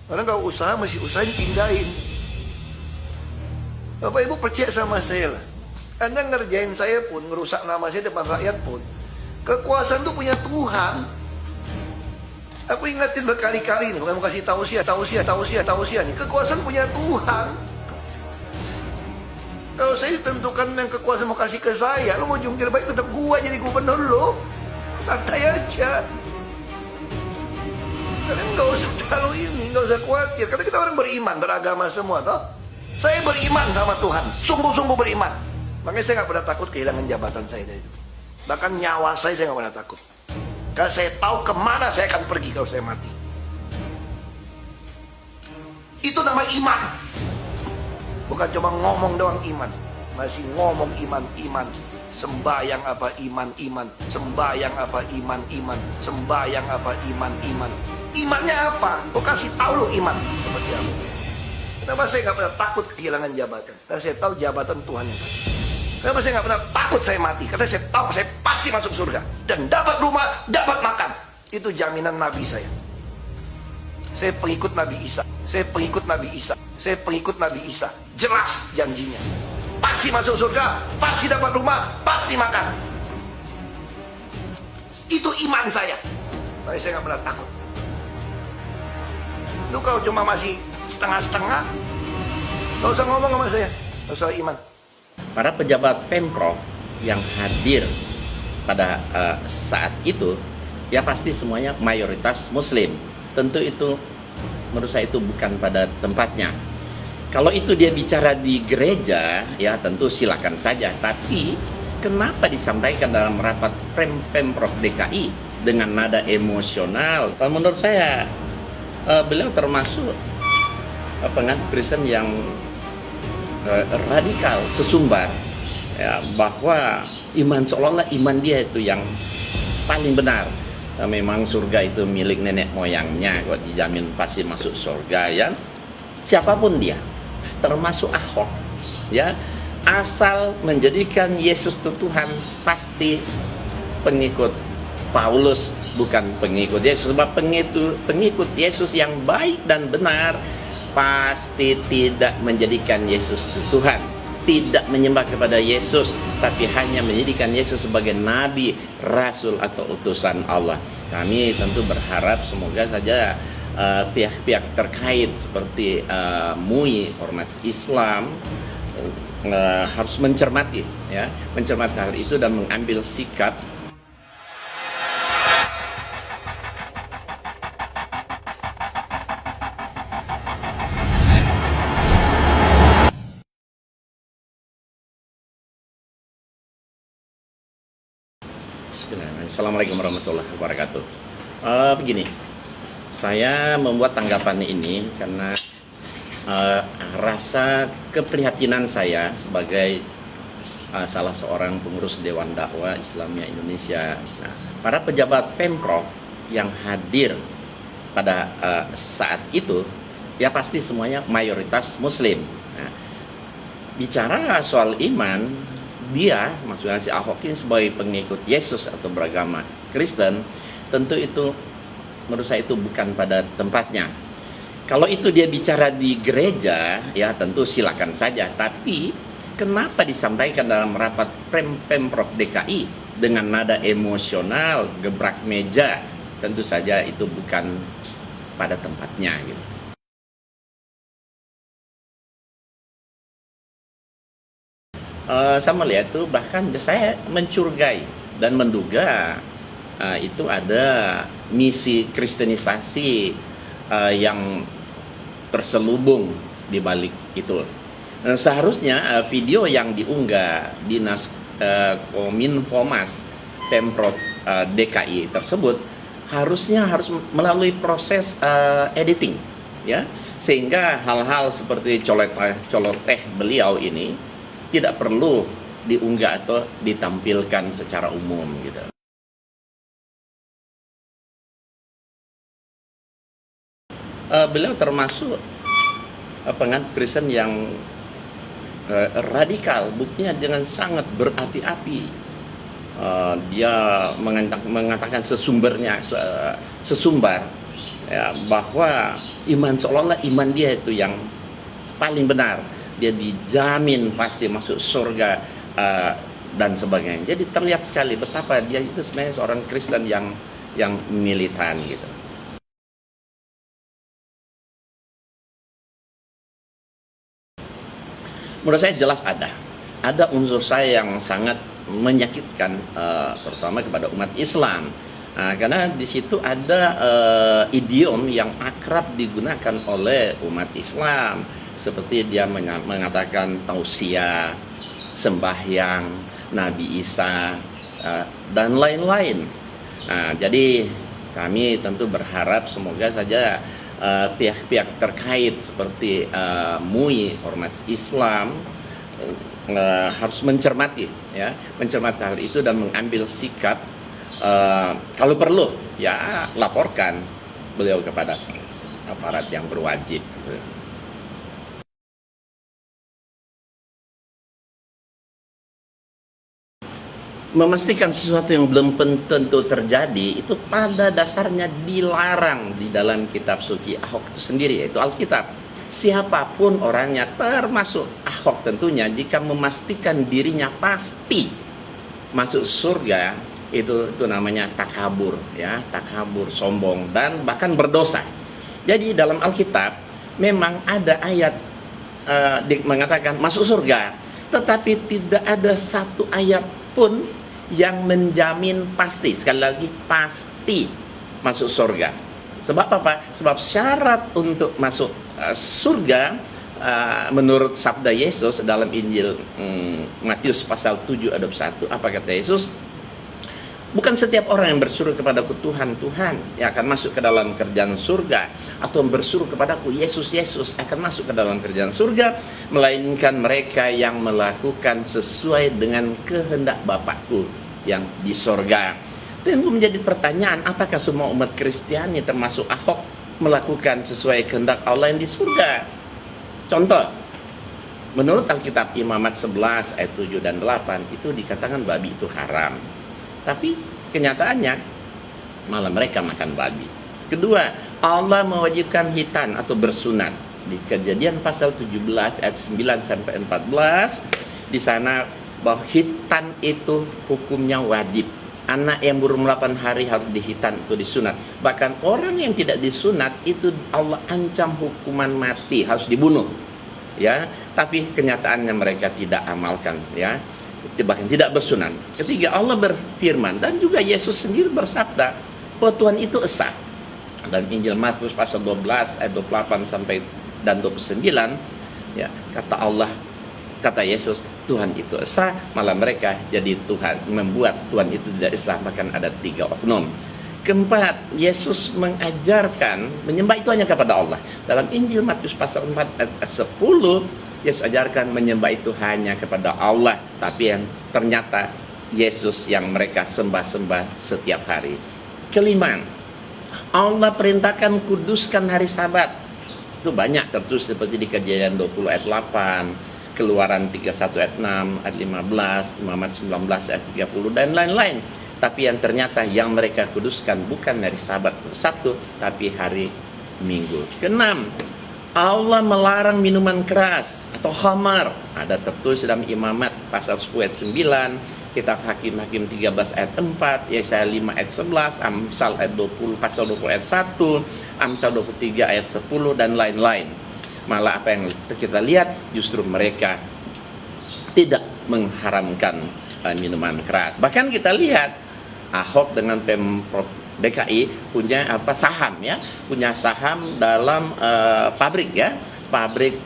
Orang kalau usaha masih usahain pindahin. Bapak Ibu percaya sama saya lah. Anda ngerjain saya pun, ngerusak nama saya depan rakyat pun, kekuasaan itu punya Tuhan. Aku ingatin berkali-kali nih, kalau mau kasih tausiah nih, kekuasaan punya Tuhan. Kalau saya ditentukan yang kekuasaan mau kasih ke saya, lo mau jungkir baik tetap gua jadi gubernur lo. Santai aja. Kalian nggak usah terlalu ini, nggak usah khawatir. Karena kita orang beriman, beragama semua, toh. Saya beriman sama Tuhan, sungguh-sungguh beriman. Makanya saya nggak pernah takut kehilangan jabatan saya dari itu. Bahkan nyawa saya nggak pernah takut. Karena saya tahu kemana saya akan pergi kalau saya mati. Itu nama iman. Bukan cuma ngomong doang iman. Masih ngomong iman. Sembahyang apa iman. Sembahyang apa iman. Sembahyang apa iman. Imannya apa? Kau kasih tahu lo iman seperti apa. Kenapa saya nggak pernah takut kehilangan jabatan? Karena saya tahu jabatan Tuhan yang kasih. Kenapa saya nggak pernah takut saya mati? Karena saya tahu saya pasti masuk surga dan dapat rumah, dapat makan. Itu jaminan Nabi saya. Saya pengikut Nabi Isa. Jelas janjinya. Pasti masuk surga, pasti dapat rumah, pasti makan. Itu iman saya. Tapi saya nggak pernah takut. Itu kalau cuma masih setengah-setengah, nggak usah ngomong sama saya. Nggak usah iman. Para pejabat Pemprov yang hadir pada saat itu, ya pasti semuanya mayoritas Muslim. Tentu itu menurut saya itu bukan pada tempatnya. Kalau itu dia bicara di gereja, ya tentu silakan saja. Tapi kenapa disampaikan dalam rapat Pemprov DKI dengan nada emosional? Menurut saya beliau termasuk penganut Kristen yang radikal, sesumbar, ya, bahwa seolah-olah iman dia itu yang paling benar. Memang surga itu milik nenek moyangnya, kok dijamin pasti masuk surga, ya. Siapapun dia, termasuk Ahok, ya, asal menjadikan Yesus itu Tuhan, pasti pengikut Paulus, bukan pengikut Yesus. Sebab pengikut Yesus yang baik dan benar pasti tidak menjadikan Yesus itu Tuhan, tidak menyembah kepada Yesus, tapi hanya menjadikan Yesus sebagai nabi, rasul atau utusan Allah. Kami tentu berharap semoga saja pihak-pihak terkait seperti MUI, Ormas Islam, harus mencermati hal itu dan mengambil sikap. Assalamualaikum warahmatullahi wabarakatuh. Begini, saya membuat tanggapan ini karena rasa keprihatinan saya sebagai salah seorang pengurus Dewan Dakwah Islamiyah Indonesia. Nah, para pejabat Pemprov yang hadir pada saat itu, ya pasti semuanya mayoritas Muslim. Nah, bicara soal iman, dia, maksudnya si Ahok ini sebagai pengikut Yesus atau beragama Kristen, tentu itu menurut saya itu bukan pada tempatnya. Kalau itu dia bicara di gereja, ya tentu silakan saja. Tapi kenapa disampaikan dalam rapat Pemprov DKI dengan nada emosional, gebrak meja? Tentu saja itu bukan pada tempatnya, gitu. Saya melihat itu, bahkan saya mencurigai dan menduga itu ada misi kristenisasi yang terselubung di balik itu. Seharusnya video yang diunggah Dinas Kominfomas Pemprov DKI tersebut harus melalui proses editing, ya, sehingga hal-hal seperti coloteh beliau ini tidak perlu diunggah atau ditampilkan secara umum, gitu. Beliau termasuk penganut Kristen yang radikal, buktinya dengan sangat berapi-api. Dia mengatakan sesumbar ya, bahwa iman seolah-olah iman dia itu yang paling benar, dia dijamin pasti masuk surga dan sebagainya. Jadi terlihat sekali betapa dia itu sebenarnya seorang Kristen yang militan gitu. Menurut saya jelas ada unsur saya yang sangat menyakitkan, terutama kepada umat Islam. Karena di situ ada idiom yang akrab digunakan oleh umat Islam, seperti dia mengatakan tausiah, sembahyang, Nabi Isa, dan lain-lain. Jadi kami tentu berharap semoga saja pihak-pihak terkait seperti MUI, Ormas Islam, harus mencermati hal itu dan mengambil sikap. Kalau perlu ya laporkan beliau kepada aparat yang berwajib. Memastikan sesuatu yang belum tentu terjadi itu pada dasarnya dilarang di dalam kitab suci Ahok itu sendiri, yaitu Alkitab. Siapapun orangnya, termasuk Ahok tentunya, jika memastikan dirinya pasti masuk surga, itu namanya takabur, ya, takabur, sombong, dan bahkan berdosa. Jadi dalam Alkitab memang ada ayat mengatakan masuk surga, tetapi tidak ada satu ayat pun yang menjamin pasti, sekali lagi pasti masuk surga. Sebab apa? Sebab syarat untuk masuk surga menurut sabda Yesus dalam Injil Matius pasal 7 ayat 1, apa kata Yesus? Bukan setiap orang yang berseru kepadaku Tuhan, Tuhan, yang akan masuk ke dalam kerjaan surga, atau berseru kepadaku Yesus, Yesus akan masuk ke dalam kerjaan surga, melainkan mereka yang melakukan sesuai dengan kehendak Bapakku yang di surga. Tentu menjadi pertanyaan, apakah semua umat Kristiani termasuk Ahok melakukan sesuai kehendak Allah yang di surga? Contoh, menurut Alkitab Imamat 11 ayat 7 dan 8 itu dikatakan babi itu haram. Tapi kenyataannya malah mereka makan babi. Kedua, Allah mewajibkan hitan atau bersunat. Di Kejadian pasal 17 ayat 9 sampai 14, di sana bahwa hitan itu hukumnya wajib. Anak yang baru 8 hari harus dihitan atau disunat. Bahkan orang yang tidak disunat itu Allah ancam hukuman mati, harus dibunuh. Ya, tapi kenyataannya mereka tidak amalkan, ya. Bahkan tidak bersunan. Ketiga, Allah berfirman dan juga Yesus sendiri bersabda bahwa Tuhan itu esa. Dan Injil Matius pasal 12 ayat 28 sampai dan 29, ya, kata Allah, kata Yesus, Tuhan itu esa, malah mereka jadi Tuhan, membuat Tuhan itu tidak esa. Bahkan ada 3 oknum. Keempat, Yesus mengajarkan menyembah itu hanya kepada Allah. Dalam Injil Matius pasal 4 ayat 10, Yesus ajarkan menyembah itu hanya kepada Allah, tapi yang ternyata Yesus yang mereka sembah-sembah setiap hari. Kelima, Allah perintahkan kuduskan hari Sabat. Itu banyak tertulis seperti di Kejadian 20 ayat 8, Keluaran 31 ayat 6, ayat 15, Imamat 19 ayat 30 dan lain-lain. Tapi yang ternyata yang mereka kuduskan bukan hari Sabat Sabtu, tapi hari Minggu. Keenam, Allah melarang minuman keras atau khamar. Ada tertulis dalam Imamat pasal 10 ayat 9, kitab Hakim-Hakim 13 ayat 4, Yesaya 5 ayat 11, Amsal ayat 20 pasal 20 ayat 1, Amsal 23 ayat 10 dan lain-lain. Malah apa yang kita lihat justru mereka tidak mengharamkan minuman keras. Bahkan kita lihat Ahok dengan Pemprov DKI punya saham, ya, punya saham dalam pabrik, ya, pabrik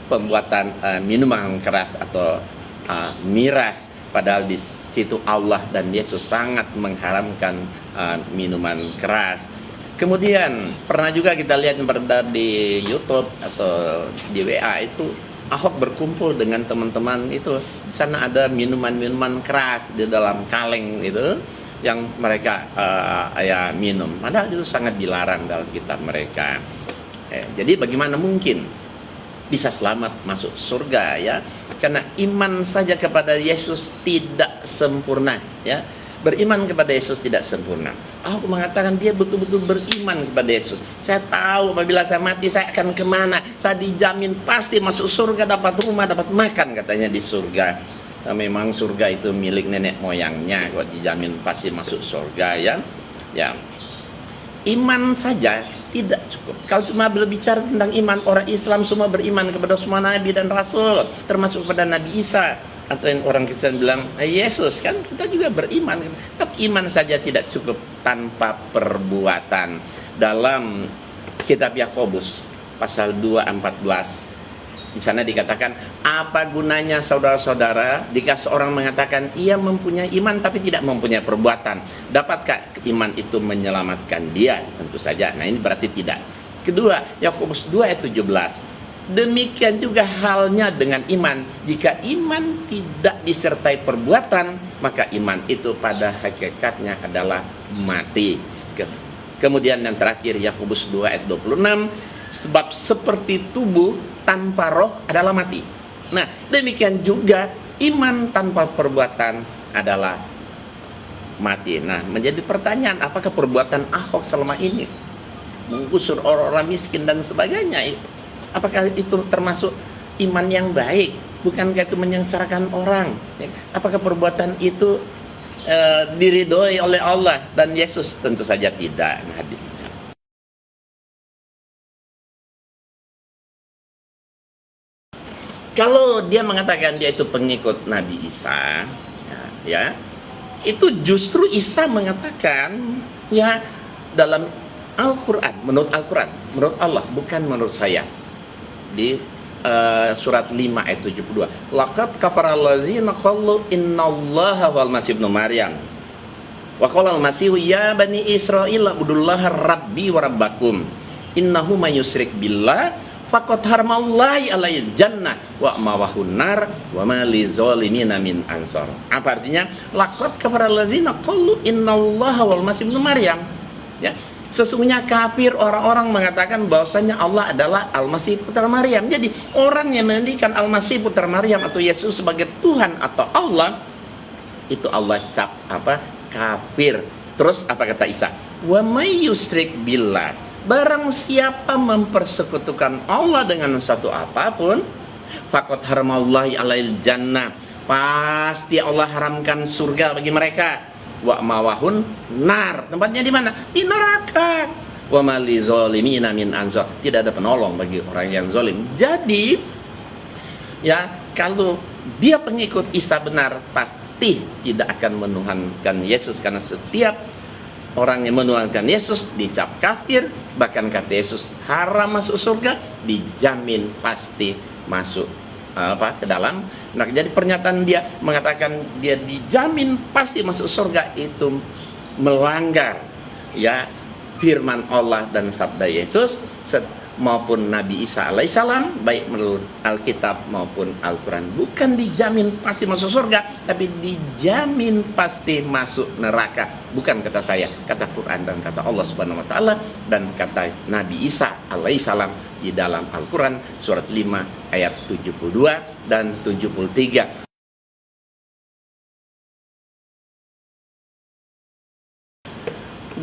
pembuatan minuman keras atau miras, padahal di situ Allah dan Yesus sangat mengharamkan minuman keras. Kemudian pernah juga kita lihat yang beredar di YouTube atau di WA itu Ahok berkumpul dengan teman-teman itu, di sana ada minuman-minuman keras di dalam kaleng itu yang mereka ya minum, padahal itu sangat dilarang dalam kitab mereka. Jadi bagaimana mungkin bisa selamat masuk surga, ya? Karena iman saja kepada Yesus tidak sempurna, ya. beriman kepada Yesus tidak sempurna. Ahok mengatakan dia betul-betul beriman kepada Yesus. Saya tahu apabila saya mati saya akan kemana. Saya dijamin pasti masuk surga, dapat rumah, dapat makan katanya di surga. Memang surga itu milik nenek moyangnya, kok dijamin pasti masuk surga ya. Ya. Iman saja tidak cukup. Kalau cuma berbicara tentang iman, orang Islam semua beriman kepada semua nabi dan rasul, termasuk kepada Nabi Isa. Atau yang orang Kristen bilang Yesus, kan kita juga beriman. Tapi iman saja tidak cukup tanpa perbuatan. Dalam kitab Yakobus pasal 2:14, di sana dikatakan, apa gunanya saudara-saudara jika seorang mengatakan ia mempunyai iman tapi tidak mempunyai perbuatan? Dapatkah iman itu menyelamatkan dia? Tentu saja. Nah, ini berarti tidak. Kedua, Yakobus 2:17. Demikian juga halnya dengan iman. Jika iman tidak disertai perbuatan, maka iman itu pada hakikatnya adalah mati. Kemudian yang terakhir, Yakobus 2:26. Sebab seperti tubuh tanpa roh adalah mati. Nah, demikian juga iman tanpa perbuatan adalah mati. Nah, menjadi pertanyaan, apakah perbuatan Ahok selama ini menggusur orang-orang miskin dan sebagainya, apakah itu termasuk iman yang baik? Bukankah itu menyengsarakan orang? Apakah perbuatan itu diridhoi oleh Allah dan Yesus? Tentu saja tidak. Kalau dia mengatakan dia itu pengikut Nabi Isa, ya, itu justru Isa mengatakan ya dalam Al-Quran, menurut Allah, bukan menurut saya. Di surat 5 ayat 72. Laqad kafara allazina qalu innallaha wal masih ibnu Maryam. Wa qala al-masih ya bani Israil ubudullaha rabbi wa rabbakum. Innahu may yusyrik billah faqad haramallahi alaihi jannah wa mawahun nar wa ma lizalimina min ansor. Apa artinya? Laqad kafara allazina qalu innallaha wal masih ibnu Maryam. Ya. Sesungguhnya kafir orang-orang mengatakan bahwasanya Allah adalah Al-Masih putra Maryam. Jadi orang yang mendikan Al-Masih putra Maryam atau Yesus sebagai Tuhan atau Allah, itu Allah cap kafir. Terus apa kata Isa? Wa may yusyrik billah, barang siapa mempersekutukan Allah dengan satu apapun, faqad haramallahi alail jannah, pasti Allah haramkan surga bagi mereka. Wa mawahun nar, tempatnya di mana? Di neraka. Wa mali zalimina min ansor, tidak ada penolong bagi orang yang zalim. Jadi ya, kalau dia pengikut Isa benar, pasti tidak akan menuhankan Yesus, karena setiap orang yang menuhankan Yesus dicap kafir. Bahkan kata Yesus haram masuk surga, dijamin pasti masuk ke dalam. Nah, jadi pernyataan dia mengatakan dia dijamin pasti masuk surga, itu melanggar ya firman Allah dan sabda Yesus maupun Nabi Isa alaihissalam, baik menurut Alkitab maupun Al-Quran. Bukan dijamin pasti masuk surga, tapi dijamin pasti masuk neraka. Bukan kata saya, kata Quran dan kata Allah Subhanahu wa taala dan kata Nabi Isa alaihissalam di dalam Al-Quran surat 5 ayat 72 dan 73.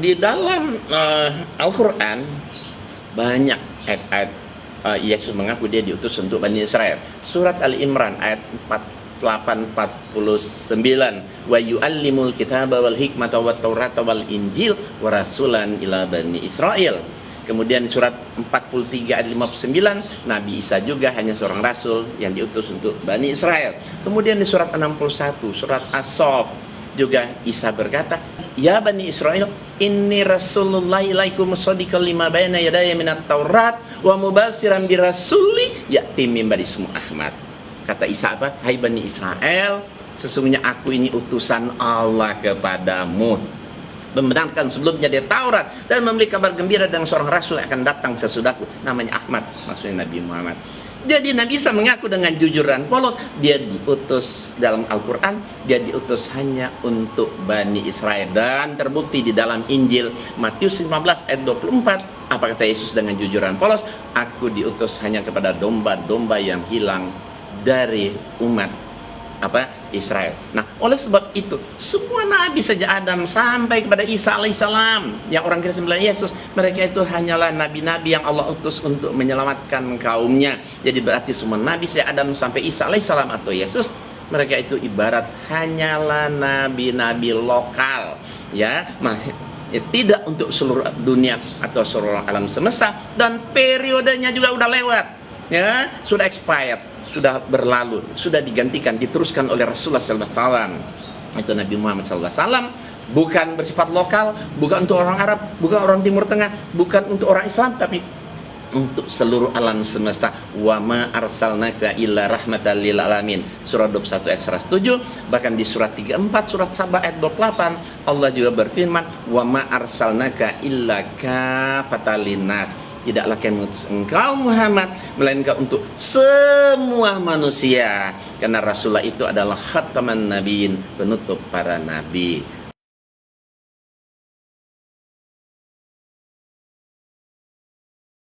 Di dalam Al-Quran banyak ayat-ayat Yesus mengaku dia diutus untuk Bani Israel. Surat Al-Imran ayat 48-49, wa yu'allimul kitaba wal hikmata wat taurata wal injil wa rasulan ila Bani Israel. Kemudian surat 43 ayat 59, Nabi Isa juga hanya seorang rasul yang diutus untuk Bani Israel. Kemudian di surat 61, surat As-Saff juga Isa berkata, ya Bani Israel, inni rasulullah ilaikum musaddiqan lima bayna yadayya minat taurat wa mubashiran bi rasuli ya'ti min ba'di ismu Ahmad. Kata Isa apa? Hai Bani Israel, sesungguhnya aku ini utusan Allah kepadamu, membenarkan sebelumnya dia Taurat dan memberi kabar gembira dengan seorang rasul yang akan datang sesudahku, namanya Ahmad, maksudnya Nabi Muhammad. Jadi Nabi Isa mengaku dengan jujur dan polos, dia diutus dalam Al-Quran, dia diutus hanya untuk Bani Israel. Dan terbukti di dalam Injil Matius 15 ayat 24, apa kata Yesus dengan jujur dan polos? Aku diutus hanya kepada domba-domba yang hilang dari umat Israel. Nah, oleh sebab itu semua nabi sejak Adam sampai kepada Isa alaihissalam yang orang Kristen bilang Yesus, mereka itu hanyalah nabi-nabi yang Allah utus untuk menyelamatkan kaumnya. Jadi berarti semua nabi sejak Adam sampai Isa alaihissalam atau Yesus, mereka itu ibarat hanyalah nabi-nabi lokal, ya. Tidak untuk seluruh dunia atau seluruh alam semesta, dan periodenya juga udah lewat, ya, sudah expired, sudah berlalu, sudah digantikan, diteruskan oleh Rasulullah SAW. Itu Nabi Muhammad SAW, bukan bersifat lokal, bukan untuk orang Arab, bukan orang Timur Tengah, bukan untuk orang Islam, tapi untuk seluruh alam semesta. Wa ma arsalnaka illa rahmatan lil alamin. Surah 21 ayat 107. Bahkan di surat 34, surat Sabah ayat 28, Allah juga berfirman, wa ma arsalnaka illa kafatan linnas. Tidaklah kami mengutus engkau Muhammad melainkan untuk semua manusia, karena Rasulullah itu adalah khataman nabiyyin, penutup para nabi.